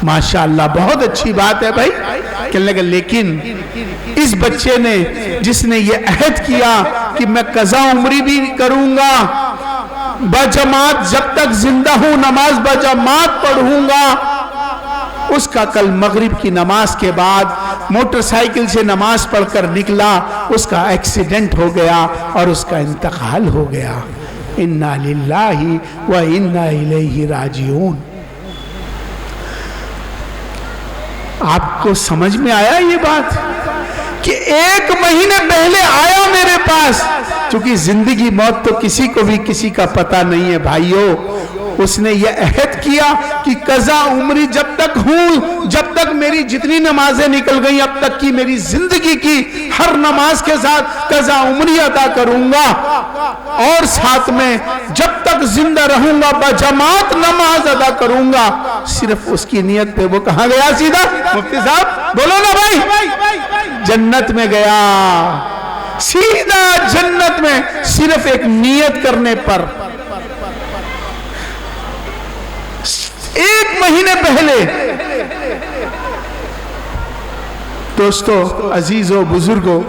माशाअल्लाह, बहुत अच्छी बात है भाई। कहने लगा लेकिन इस बच्चे ने, जिसने ये अहद किया कि मैं कज़ा उम्री भी करूंगा बजमात, जब तक जिंदा हूं नमाज बजमात पढ़ूंगा, उसका कल मगरिब की नमाज के बाद मोटरसाइकिल से नमाज पढ़कर निकला, उसका एक्सीडेंट हो गया और उसका इंतकाल हो गया। इन्ना लिल्लाहि व इन्ना इलैहि राजिऊन। आपको समझ में आया ये बात कि 1 महीने पहले आया मेरे पास, क्योंकि जिंदगी मौत तो किसी को भी किसी का पता नहीं है भाइयों। उसने ये अहद किया कि कज़ा उम्री जब तक हूं, जब तक मेरी जितनी नमाजें निकल गई अब तक की मेरी जिंदगी की हर नमाज के साथ कज़ा उम्री अदा करूंगा, और साथ में जब तक जिंदा रहूंगा बजमात नमाज अदा करूंगा। सिर्फ उसकी नियत पे वो कहां गया सीधा? मुफ्ती साहब बोलो ना भाई, जन्नत में गया, सीधा जन्नत में, सिर्फ एक नियत करने पर। 1 महीने पहले। दोस्तों, अजीजों, बुजुर्गों,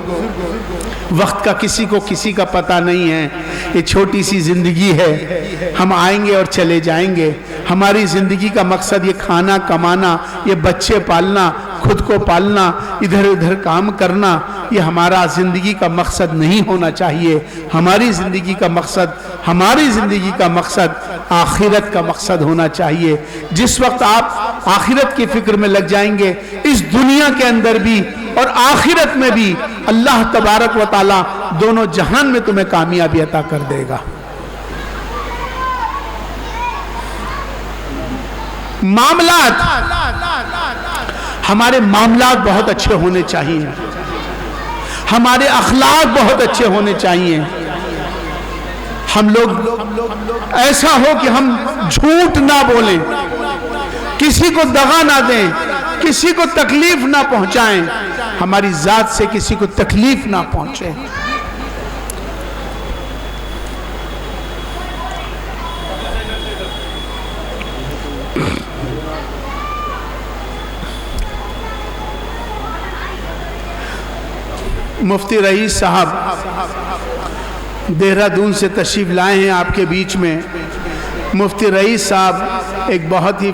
वक्त का किसी को किसी का पता नहीं है। ये छोटी सी जिंदगी है, हम आएंगे और चले जाएंगे। हमारी जिंदगी का मकसद ये खाना कमाना, ये बच्चे पालना, खुद को पालना, इधर उधर काम करना, ये हमारा जिंदगी का मकसद नहीं होना चाहिए। हमारी जिंदगी का मकसद आखिरत का मकसद होना चाहिए। जिस वक्त आप आखिरत की फिक्र में लग जाएंगे, इस दुनिया के अंदर भी और आखिरत में भी अल्लाह तबारक व ताला दोनों जहान में तुम्हें कामयाबी अता कर देगा। हमारे मामलात बहुत अच्छे होने चाहिए, हमारे अखलाक बहुत अच्छे होने चाहिए। हम लोग ऐसा हो कि हम झूठ ना बोलें, किसी को दगा ना दें, किसी को तकलीफ ना पहुंचाएं, हमारी जात से किसी को तकलीफ ना पहुंचे। मुफ्ती रईस साहब देहरादून से तशरीफ लाए हैं आपके बीच में। मुफ्ती रईस साहब एक बहुत ही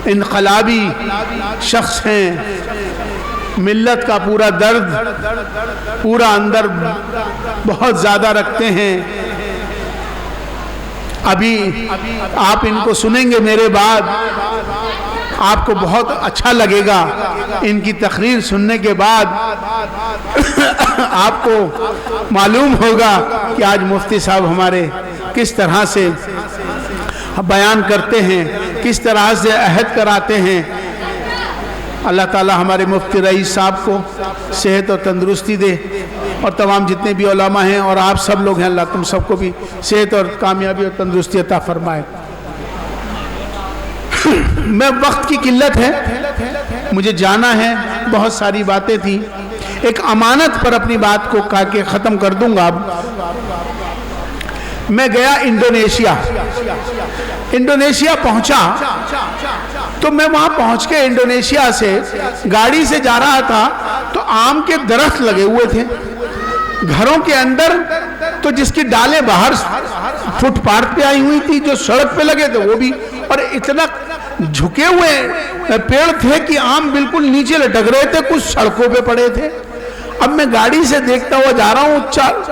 इनकलाबी शख्स हैं। मिल्लत का पूरा दर्द पूरा अंदर बहुत ज़्यादा रखते हैं। अभी आप इनको सुनेंगे मेरे बाद, आपको बहुत अच्छा लगेगा। इनकी तकरीर सुनने के बाद आपको मालूम होगा कि आज मुफ्ती साहब हमारे किस तरह से बयान करते हैं, किस तरह से अहद कराते हैं। अल्लाह ताला हमारे मुफ्ती रईस साहब को सेहत और तंदुरुस्ती दे, और तमाम जितने भी उलमा हैं और आप सब लोग हैं, अल्लाह तुम सबको भी सेहत और कामयाबी और तंदुरुस्ती अता फरमाए। मैं वक्त की किल्लत है, मुझे जाना है, बहुत सारी बातें थी। एक अमानत पर अपनी बात को कह के ख़त्म कर दूंगा। अब मैं गया इंडोनेशिया पहुंचा, तो मैं वहां पहुंच के इंडोनेशिया से गाड़ी से जा रहा था, तो आम के दरख्त लगे हुए थे घरों के अंदर, तो जिसकी डालें बाहर फुटपाथ पे आई हुई थी, जो सड़क पे लगे थे वो भी, और इतना झुके हुए पेड़ थे कि आम बिल्कुल नीचे लटक रहे थे, कुछ सड़कों पे पड़े थे। अब मैं गाड़ी से देखता हुआ जा रहा हूँ,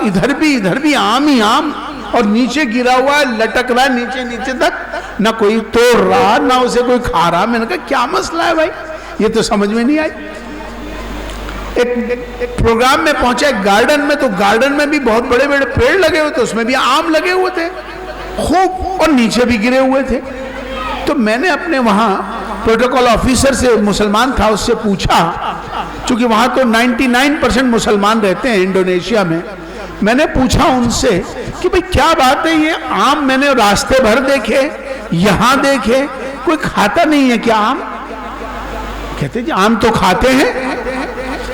इधर भी आम ही आम, और नीचे गिरा हुआ है, लटक रहा है नीचे तक, ना कोई तोड़ रहा ना उसे कोई खा रहा। मैंने कहा क्या मसला है भाई, ये तो समझ में नहीं आई। एक प्रोग्राम में पहुंचा एक गार्डन में, तो गार्डन में भी बहुत बड़े बड़े पेड़ लगे हुए थे, उसमें भी आम लगे हुए थे खूब, और नीचे भी गिरे हुए थे। तो मैंने अपने वहाँ प्रोटोकॉल ऑफिसर से, मुसलमान था, उससे पूछा, क्योंकि वहाँ तो 99% मुसलमान रहते हैं इंडोनेशिया में। मैंने पूछा उनसे कि भाई क्या बात है, ये आम मैंने रास्ते भर देखे, यहाँ देखे, कोई खाता नहीं है क्या आम? कहते जी आम तो खाते हैं।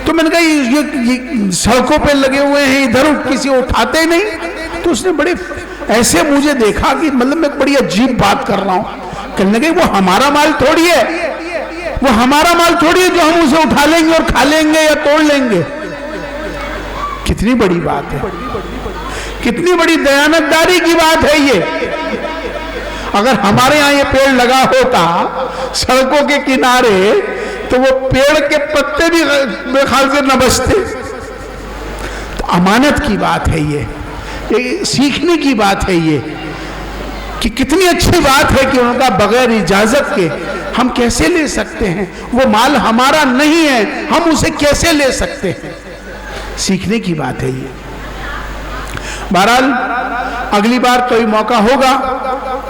तो मैंने कहा ये सड़कों पे लगे हुए हैं, इधर किसी उठाते नहीं। तो उसने बड़े ऐसे मुझे देखा कि मतलब मैं बड़ी अजीब बात कर रहा हूँ। कहने लगे वो हमारा माल थोड़ी है, वो हमारा माल थोड़ी है जो हम उसे उठा लेंगे और खा लेंगे या तोड़ लेंगे। कितनी बड़ी बात है, कितनी बड़ी दयानतदारी की बात है ये। अगर हमारे यहां ये पेड़ लगा होता सड़कों के किनारे तो वो पेड़ के पत्ते भी मेरे ख्याल से न बचते। तो अमानत की बात है ये सीखने की बात है ये कि कितनी अच्छी बात है कि उनका बगैर इजाजत के हम कैसे ले सकते हैं। वो माल हमारा नहीं है, हम उसे कैसे ले सकते हैं, सीखने की बात है ये। बहरहाल अगली बार कोई मौका होगा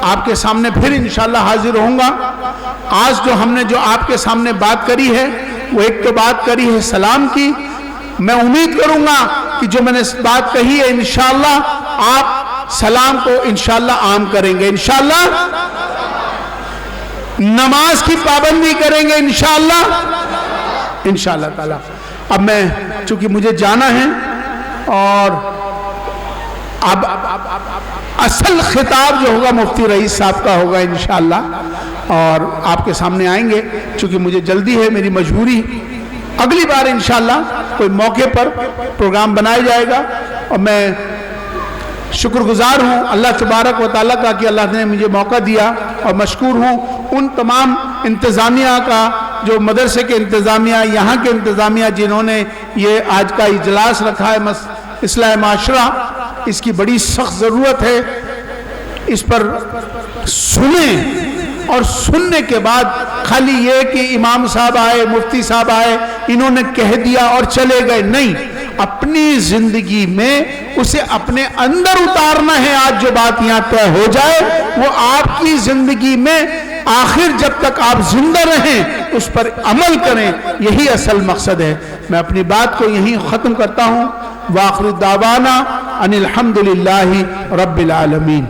आपके सामने फिर इंशाल्लाह हाजिर होऊंगा। आज जो आपके सामने बात करी है वो एक तो बात करी है सलाम की। मैं उम्मीद करूंगा कि जो मैंने बात कही है इंशाल्लाह आप सलाम को इंशाल्लाह आम करेंगे, इंशाल्लाह नमाज की पाबंदी करेंगे इंशाल्लाह ताला। अब मैं चूंकि मुझे जाना है और अब असल खिताब जो होगा मुफ्ती रईस साहब का होगा इंशाल्लाह और आपके सामने आएंगे। चूंकि मुझे जल्दी है, मेरी मजबूरी, अगली बार इंशाल्लाह कोई मौके पर प्रोग्राम बनाया जाएगा। और मैं शुक्रगुजार हूँ अल्लाह तबारक व तआला का कि अल्लाह ने मुझे मौका दिया, और मशकूर हूँ उन तमाम इंतज़ामिया का, जो मदरसे के इंतज़ामिया, यहाँ के इंतज़ामिया, जिन्होंने ये आज का इजलास रखा है इस्लाह माशरा। इसकी बड़ी सख्त ज़रूरत है। इस पर सुने और सुनने के बाद खाली ये कि इमाम साहब आए, मुफ्ती साहब आए, इन्होंने कह दिया और चले गए, नहीं, अपनी जिंदगी में उसे अपने अंदर उतारना है। आज जो बात यहाँ तय हो जाए वो आपकी जिंदगी में आखिर जब तक आप जिंदा रहें उस पर अमल करें, यही असल मकसद है। मैं अपनी बात को यहीं खत्म करता हूँ। वाखिर दावाना अनिल हम्दुलिल्लाहि रब्बिल आलमीन।